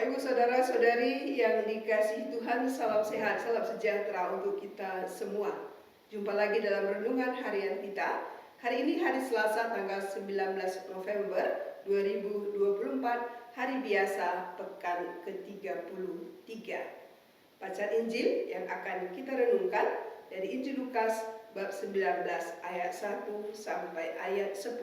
Bapak Ibu Saudara-saudari yang dikasihi Tuhan, salam sehat, salam sejahtera untuk kita semua. Jumpa lagi dalam renungan harian kita. Hari ini hari Selasa tanggal 19 November 2024, hari biasa pekan ke-33. Bacaan Injil yang akan kita renungkan dari Injil Lukas bab 19 ayat 1 sampai ayat 10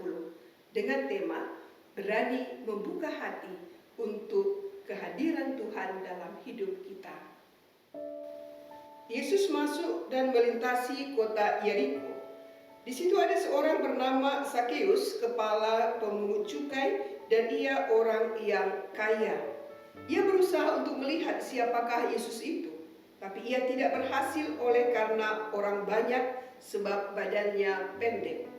dengan tema berani membuka hati untuk kehadiran Tuhan dalam hidup kita. Yesus masuk dan melintasi kota Yeriko. Di situ ada seorang bernama Sakeus, kepala pemungut cukai, dan ia orang yang kaya. Ia berusaha untuk melihat siapakah Yesus itu, tapi ia tidak berhasil oleh karena orang banyak sebab badannya pendek.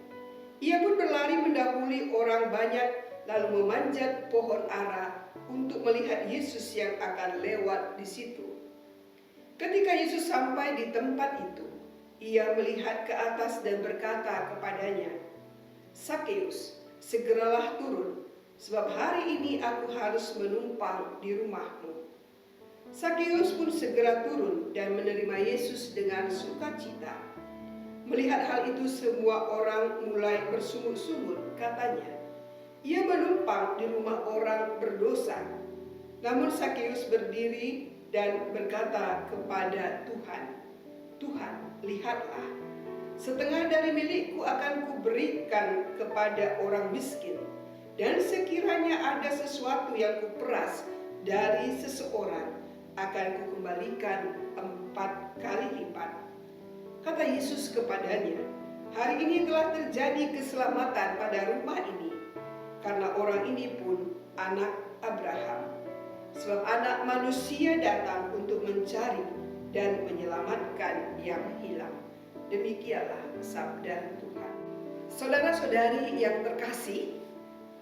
Ia pun berlari mendahului orang banyak lalu memanjat pohon ara untuk melihat Yesus yang akan lewat di situ. Ketika Yesus sampai di tempat itu, ia melihat ke atas dan berkata kepadanya, "Sakeus, segeralah turun, sebab hari ini aku harus menumpang di rumahmu." Sakeus pun segera turun dan menerima Yesus dengan sukacita. Melihat hal itu semua orang mulai bersungut-sungut, katanya, "Ia menumpang di rumah orang berdosa." Namun Sakeus berdiri dan berkata kepada Tuhan, "Tuhan, lihatlah, setengah dari milikku akan kuberikan kepada orang miskin, dan sekiranya ada sesuatu yang kuperas dari seseorang, akan kukembalikan 4 kali lipat." Kata Yesus kepadanya, "Hari ini telah terjadi keselamatan pada rumah ini, karena orang ini pun anak Abraham. Sebab anak manusia datang untuk mencari dan menyelamatkan yang hilang." Demikianlah sabda Tuhan. Saudara-saudari yang terkasih,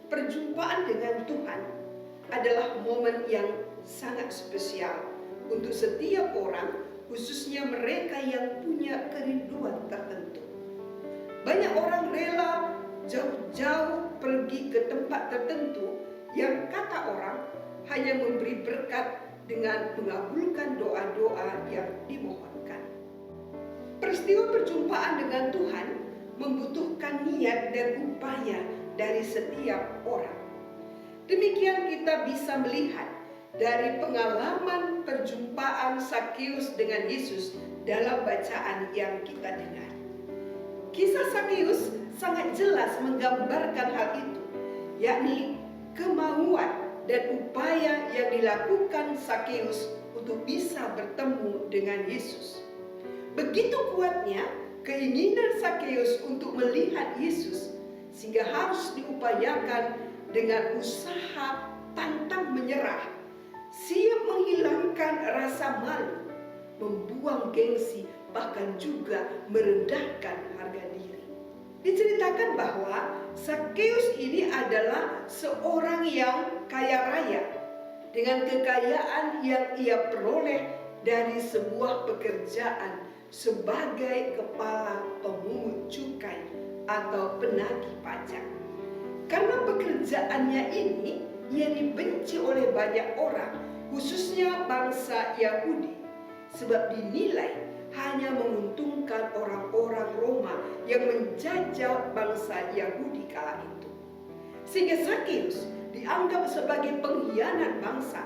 perjumpaan dengan Tuhan adalah momen yang sangat spesial untuk setiap orang, khususnya mereka yang punya kerinduan tertentu. Banyak orang rela jauh-jauh pergi ke tempat tertentu yang kata orang hanya memberi berkat dengan mengabulkan doa-doa yang dimohonkan. Peristiwa perjumpaan dengan Tuhan membutuhkan niat dan upaya dari setiap orang. Demikian kita bisa melihat dari pengalaman perjumpaan Sakeus dengan Yesus dalam bacaan yang kita dengar. Kisah Sakeus sangat jelas menggambarkan hal itu, yakni kemauan dan upaya yang dilakukan Sakeus untuk bisa bertemu dengan Yesus. Begitu kuatnya keinginan Sakeus untuk melihat Yesus, sehingga harus diupayakan dengan usaha pantang menyerah, siap menghilangkan rasa malu, membuang gengsi, bahkan juga merendahkan harga diri. Diceritakan bahwa Sakeus ini adalah seorang yang kaya raya, dengan kekayaan yang ia peroleh dari sebuah pekerjaan sebagai kepala pemungut cukai atau penagih pajak. Karena pekerjaannya ini, ia dibenci oleh banyak orang, khususnya bangsa Yahudi, sebab dinilai hanya menguntungkan orang-orang Roma yang menjajah bangsa Yahudi kala itu. Sehingga Sakeus dianggap sebagai pengkhianat bangsa,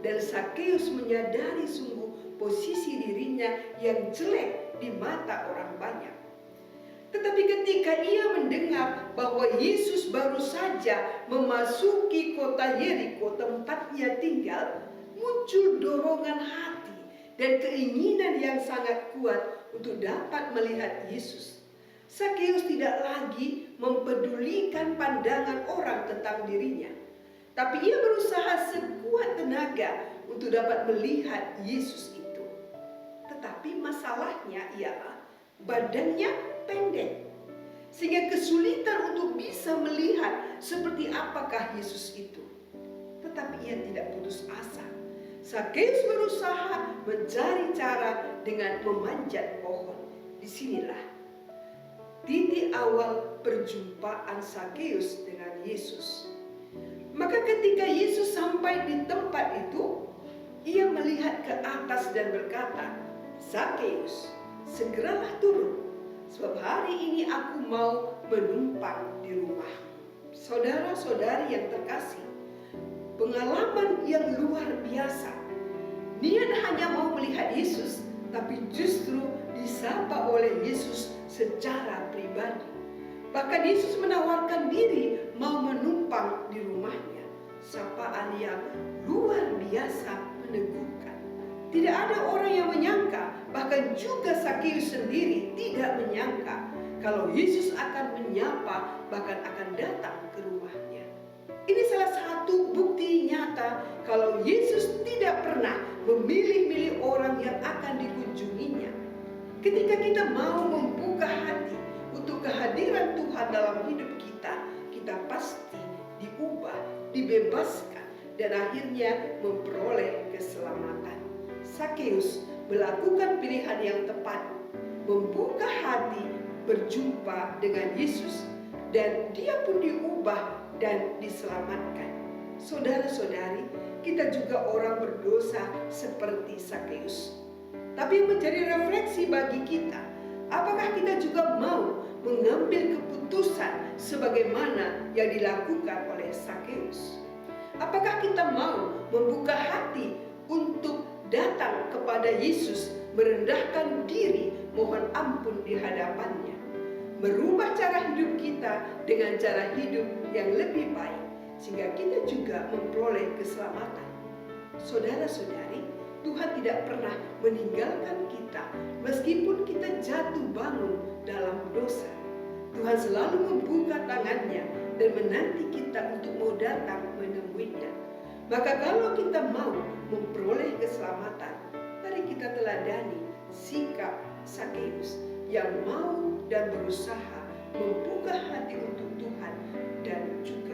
dan Sakeus menyadari sungguh posisi dirinya yang jelek di mata orang banyak. Tetapi ketika ia mendengar bahwa Yesus baru saja memasuki kota Yeriko tempat ia tinggal, muncul dorongan hati dan keinginan yang sangat kuat untuk dapat melihat Yesus. Sakeus tidak lagi mempedulikan pandangan orang tentang dirinya, tapi ia berusaha sekuat tenaga untuk dapat melihat Yesus itu. Tetapi masalahnya ialah badannya pendek, sehingga kesulitan untuk bisa melihat seperti apakah Yesus itu. Tetapi ia tidak putus asa. Sakeus berusaha mencari cara dengan memanjat pohon. Disinilah titik awal perjumpaan Sakeus dengan Yesus. Maka ketika Yesus sampai di tempat itu, ia melihat ke atas dan berkata, "Zakeus, segeralah turun, sebab hari ini aku mau menumpang di rumah." Saudara-saudari yang terkasih, pengalaman yang luar biasa. Dia hanya mau melihat Yesus, tapi justru disapa oleh Yesus secara pribadi. Bahkan Yesus menawarkan diri mau menumpang di rumahnya. Sapaan yang luar biasa meneguhkan. Tidak ada orang yang menyangka, bahkan juga Zakeus sendiri tidak menyangka kalau Yesus akan menyapa, bahkan akan datang ke rumahnya. Ini salah satu bukti nyata kalau Yesus tidak pernah memilih-milih orang yang akan dikunjunginya. Ketika kita mau membuka hati untuk kehadiran Tuhan dalam hidup kita, kita pasti diubah, dibebaskan, dan akhirnya memperoleh keselamatan. Zakeus melakukan pilihan yang tepat, membuka hati, berjumpa dengan Yesus, dan dia pun diubah dan diselamatkan. Saudara-saudari, kita juga orang berdosa seperti Zakeus. Tapi yang menjadi refleksi bagi kita, apakah kita juga mau mengambil keputusan sebagaimana yang dilakukan oleh Zakeus? Apakah kita mau membuka hati untuk datang kepada Yesus, merendahkan diri, mohon ampun di hadapannya, merubah cara hidup kita dengan cara hidup yang lebih baik, sehingga kita juga memperoleh keselamatan. Saudara-saudari, Tuhan tidak pernah meninggalkan kita meskipun kita jatuh bangun dalam dosa. Tuhan selalu membuka tangannya dan menanti kita untuk mau datang menemuinya. Maka kalau kita mau memperoleh keselamatan, mari kita teladani sikap Zakeus yang mau dan berusaha membuka hati untuk Tuhan dan juga